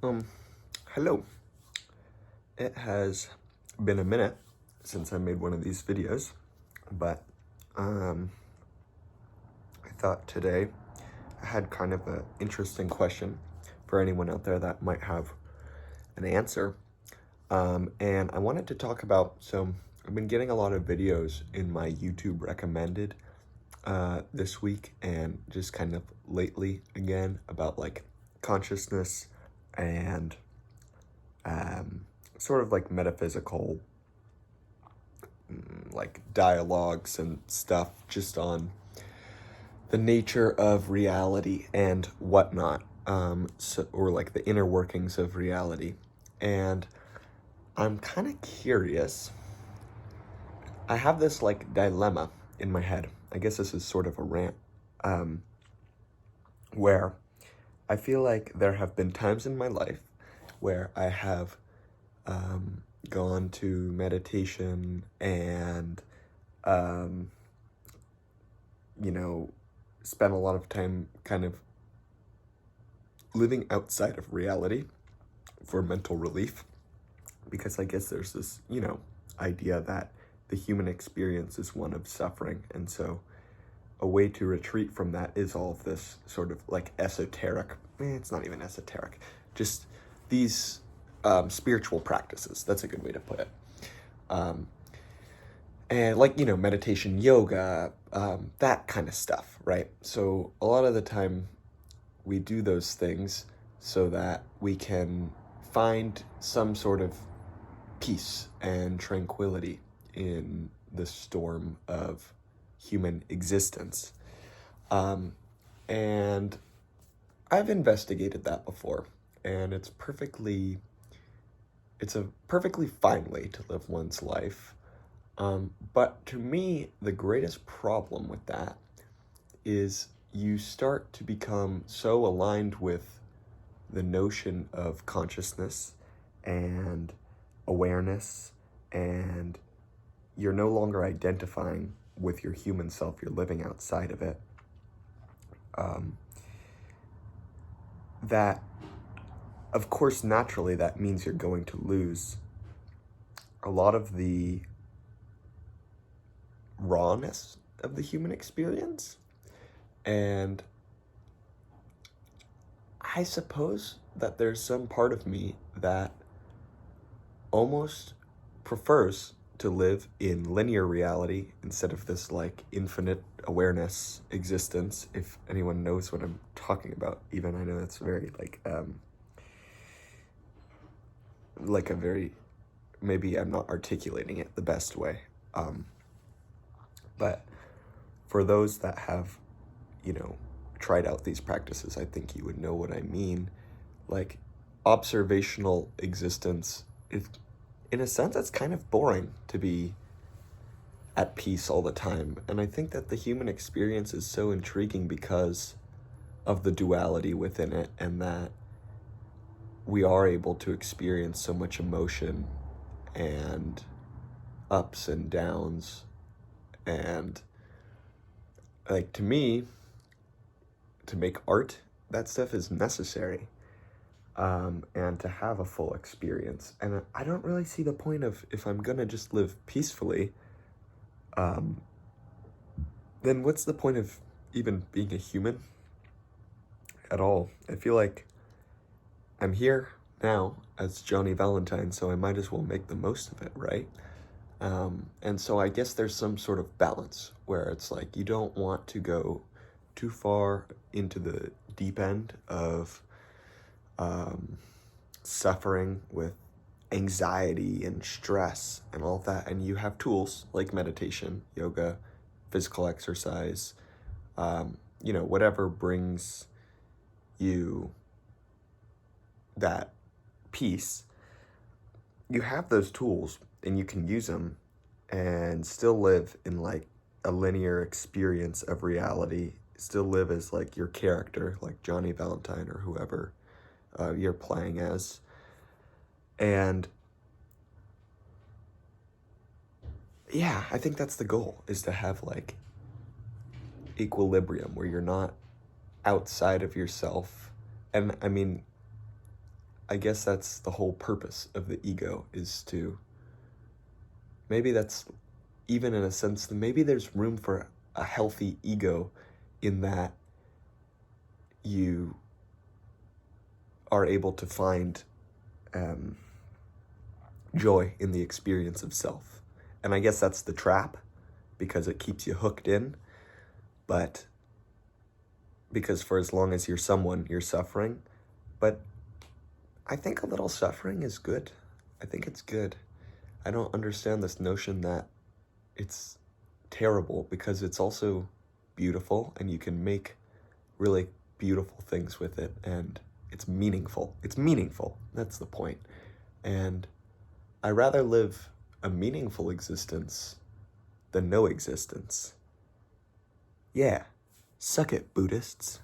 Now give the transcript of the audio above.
Um, Hello. It has been a minute since I made one of these videos, but I thought today I had kind of an interesting question for anyone out there that might have an answer. And I wanted to talk about, so I've been getting a lot of videos in my YouTube recommended this week and just kind of lately again about like consciousness and sort of like metaphysical like dialogues and stuff just on the nature of reality and whatnot, or like the inner workings of reality. And I'm kind of curious. I have this like dilemma in my head. I guess this is sort of a rant, where I feel like there have been times in my life where I have gone to meditation and, you know, spent a lot of time kind of living outside of reality for mental relief. Because I guess there's this, idea that the human experience is one of suffering. And so a way to retreat from that is all of this sort of like esoteric, it's not even esoteric, just these spiritual practices. That's a good way to put it. And like, meditation, yoga, that kind of stuff, right? So a lot of the time we do those things so that we can find some sort of peace and tranquility in the storm of human existence. And I've investigated that before, and it's a perfectly fine way to live one's life. But to me, the greatest problem with that is you start to become so aligned with the notion of consciousness and awareness, and you're no longer identifying with your human self, you're living outside of it. That, of course, naturally, that means you're going to lose a lot of the rawness of the human experience. And I suppose that there's some part of me that almost prefers to live in linear reality instead of this like infinite awareness existence, if anyone knows what I'm talking about. Even I know that's very like a very, maybe I'm not articulating it the best way. But for those that have, tried out these practices, I think you would know what I mean. Like, observational existence is, in a sense, it's kind of boring to be at peace all the time. And I think that the human experience is so intriguing because of the duality within it, and that we are able to experience so much emotion and ups and downs. And like, to me, to make art, that stuff is necessary, and to have a full experience. And I don't really see the point of, if I'm gonna just live peacefully, then what's the point of even being a human at all? I feel like I'm here now as Johnny Valentine, so I might as well make the most of it, right? And so I guess there's some sort of balance where it's like you don't want to go too far into the deep end of suffering with anxiety and stress and all of that. And you have tools like meditation, yoga, physical exercise, whatever brings you that peace. You have those tools and you can use them and still live in like a linear experience of reality, still live as like your character, like Johnny Valentine or whoever you're playing as. And yeah, I think that's the goal, is to have like equilibrium where you're not outside of yourself. And I mean, I guess that's the whole purpose of the ego, is to, maybe that's even in a sense that maybe there's room for a healthy ego in that you are able to find joy in the experience of self. And I guess that's the trap, because it keeps you hooked in. But because for as long as you're someone, you're suffering. But I think a little suffering is good. I think it's good. I don't understand this notion that it's terrible, because it's also beautiful, and you can make really beautiful things with it, and it's meaningful. It's meaningful. That's the point. And I rather live a meaningful existence than no existence. Yeah, suck it, Buddhists.